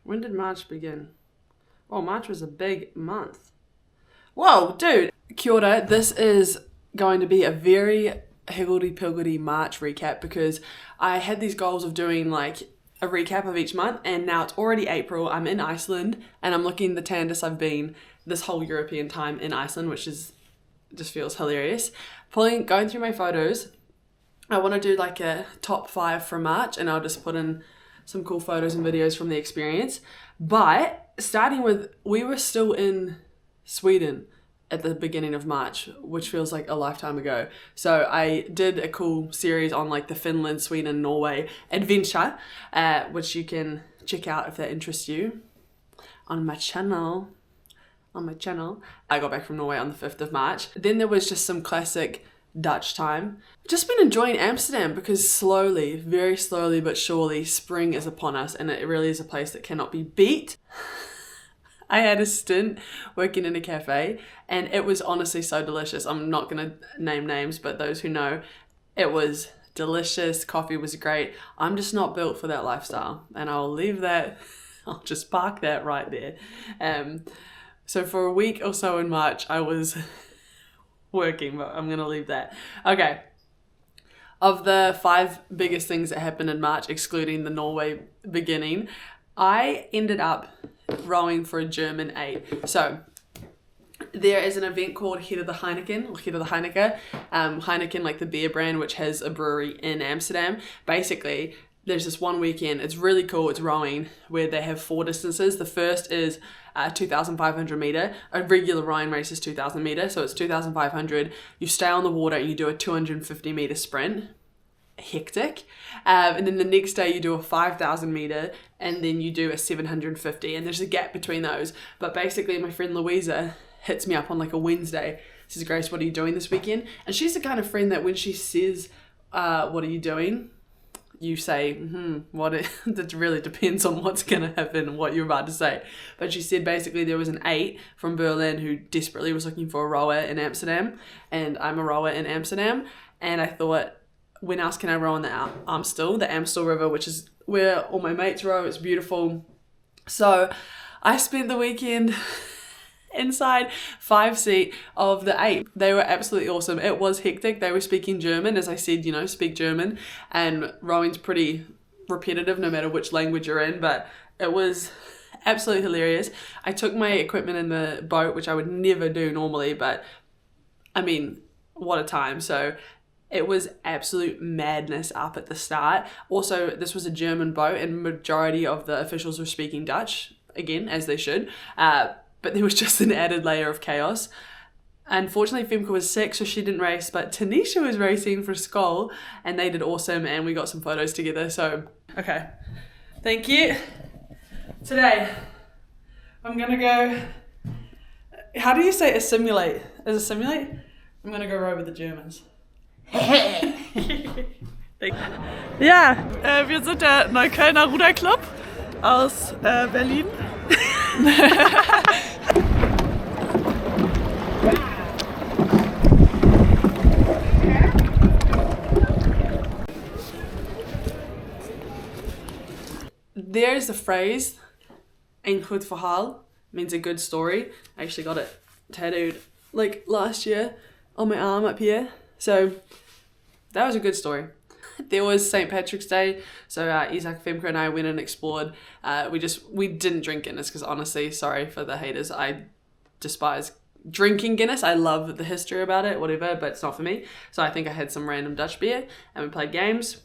When did March begin? Oh, March was a big month. Whoa, dude. Kia ora. This is going to be a very higgledy-piggledy March recap because I had these goals of doing like a recap of each month, and now it's already April. I'm in Iceland and I'm looking the tannest I've been this whole European time in Iceland, which is just feels hilarious. Going through my photos, I want to do like a top 5 for March, and I'll just put in some cool photos and videos from the experience. But starting with, we were still in Sweden at the beginning of March, which feels like a lifetime ago. So I did a cool series on like the Finland, Sweden, Norway adventure, which you can check out if that interests you on my channel. I got back from Norway on the 5th of March. Then there was just some classic Dutch time. Just been enjoying Amsterdam because slowly, very slowly but surely, spring is upon us, and it really is a place that cannot be beat. I had a stint working in a cafe and it was honestly so delicious. I'm not going to name names, but those who know, it was delicious. Coffee was great. I'm just not built for that lifestyle, and I'll leave that, I'll just park that right there. So for a week or so in March, I was working, but I'm going to leave that. Okay. Of the 5 biggest things that happened in March, excluding the Norway beginning, I ended up rowing for a German 8. So there is an event called Head of the Heineken, or Head of the Heineken. Heineken, like the beer brand, which has a brewery in Amsterdam. Basically, there's this one weekend, it's really cool, it's rowing, where they have 4 distances. The first is 2,500 meter. A regular rowing race is 2,000 meter, so it's 2,500. You stay on the water and you do a 250 meter sprint. Hectic. And then the next day you do a 5,000 meter, and then you do a 750, and there's a gap between those. But basically my friend Louisa hits me up on like a Wednesday, says, Grace, what are you doing this weekend? And she's the kind of friend that when she says, what are you doing? You say, that really depends on what's going to happen and what you're about to say. But she said basically there was an 8 from Berlin who desperately was looking for a rower in Amsterdam, and I'm a rower in Amsterdam. And I thought, when else can I row on the Amstel River, which is where all my mates row. It's beautiful. So I spent the weekend inside 5 seat of the 8. They were absolutely awesome. It was hectic. They were speaking German, as I said, speak German, and rowing's pretty repetitive no matter which language you're in, but it was absolutely hilarious. I took my equipment in the boat, which I would never do normally, but I mean, what a time. So it was absolute madness up at the start. Also, this was a German boat and majority of the officials were speaking Dutch, again, as they should. But there was just an added layer of chaos. Unfortunately, Femke was sick, so she didn't race, but Tanisha was racing for Skoll, and they did awesome, and we got some photos together. So, okay. Thank you. Today, I'm going to go... How do you say assimilate? Is assimilate? I'm going to go row with the Germans. Ja, wir sind der Neuköllner Ruderclub aus Berlin. There's the phrase, een goed verhaal, means a good story. I actually got it tattooed like last year on my arm up here. So that was a good story. There was St. Patrick's Day, so Isaac, Femke and I went and explored. We didn't drink Guinness because honestly, sorry for the haters, I despise drinking Guinness. I love the history about it, whatever, but it's not for me. So I think I had some random Dutch beer and we played games.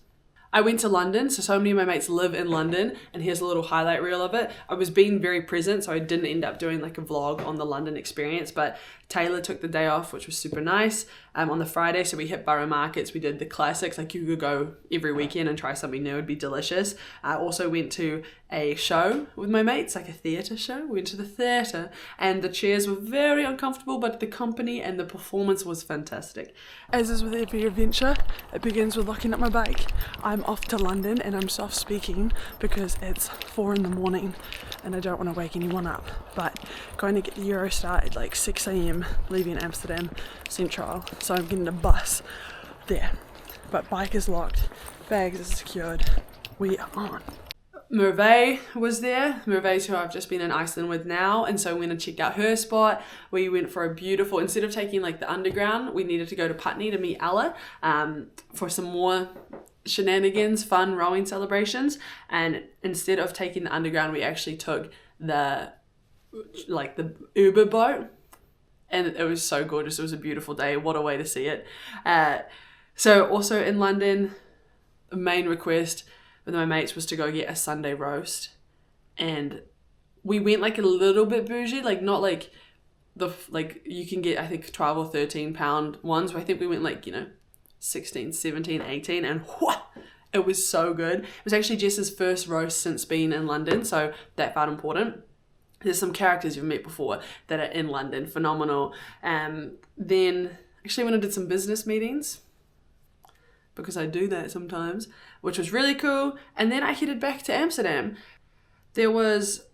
I went to London, so many of my mates live in London, and here's a little highlight reel of it. I was being very present, so I didn't end up doing like a vlog on the London experience, but Taylor took the day off, which was super nice. On the Friday, so we hit borough markets, we did the classics, like you could go every weekend and try something new, it'd be delicious. I also went to a show with my mates, like a theatre show. We went to the theatre, and the chairs were very uncomfortable, but the company and the performance was fantastic. As is with every adventure, it begins with locking up my bike. I'm off to London and I'm soft speaking because it's 4 a.m. and I don't want to wake anyone up, but going to get the Eurostar at like 6 a.m, leaving Amsterdam Central, so I'm getting a bus there. But bike is locked, bags are secured, we are on. Merve was there. Merve's who I've just been in Iceland with now, and so we went and checked out her spot. We went for a beautiful, instead of taking like the underground, we needed to go to Putney to meet Ella for some more shenanigans, fun rowing celebrations. And instead of taking the underground, we actually took the Uber boat, and it was so gorgeous. It was a beautiful day. What a way to see it. So also in London, main request with my mates was to go get a Sunday roast, and we went like a little bit bougie, like not like you can get I think 12 or 13 pound ones, but I think we went like 16, 17, 18, and it was so good. It was actually Jess's first roast since being in London, so that felt important. There's some characters you've met before that are in London, phenomenal. Then actually went and did some business meetings, because I do that sometimes, which was really cool. And then I headed back to Amsterdam. There was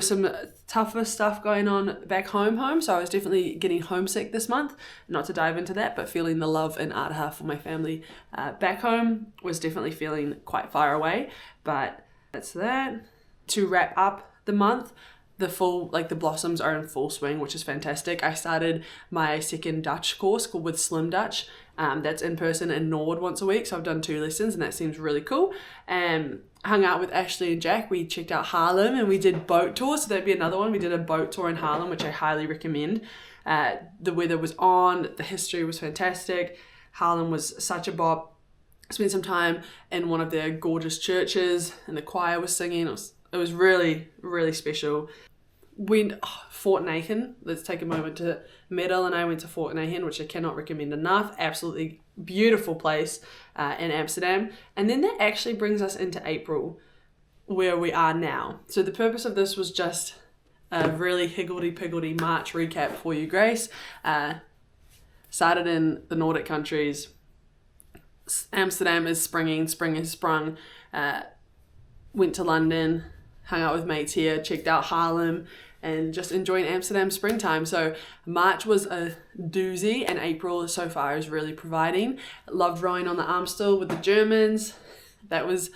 some tougher stuff going on back home, so I was definitely getting homesick this month. Not to dive into that, but feeling the love and Artaha for my family back home was definitely feeling quite far away. But that's that. To wrap up the month, the blossoms are in full swing, which is fantastic. I started my second Dutch course called with Slim Dutch. That's in person in Nord once a week, so I've done 2 lessons, and that seems really cool. Hung out with Ashley and Jack. We checked out Haarlem, and we did boat tours, so that'd be another one. We did a boat tour in Haarlem, which I highly recommend. The weather was on, the history was fantastic. Haarlem was such a bop. Spent some time in one of their gorgeous churches, and the choir was singing. It was really, really special. Fort Naken. Let's take a moment to Meryl and I went to Fort Naken, which I cannot recommend enough. Absolutely beautiful place in Amsterdam. And then that actually brings us into April, where we are now. So the purpose of this was just a really higgledy-piggledy March recap for you, Grace. Started in the Nordic countries. Amsterdam is springing. Spring has sprung. Went to London, hung out with mates here, checked out Haarlem, and just enjoying Amsterdam springtime. So March was a doozy, and April so far is really providing. Loved rowing on the Amstel with the Germans. That was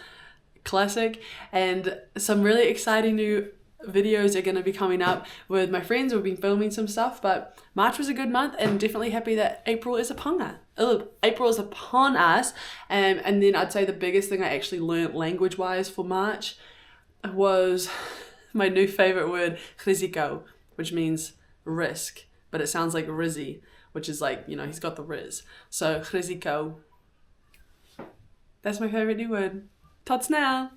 classic. And some really exciting new videos are going to be coming up with my friends. We've been filming some stuff, but March was a good month, and definitely happy that April is upon us. And then I'd say the biggest thing I actually learned language-wise for March was my new favorite word, risiko, which means risk, but it sounds like Rizzy, which is like, he's got the riz. So risiko. That's my favorite new word. Tots now.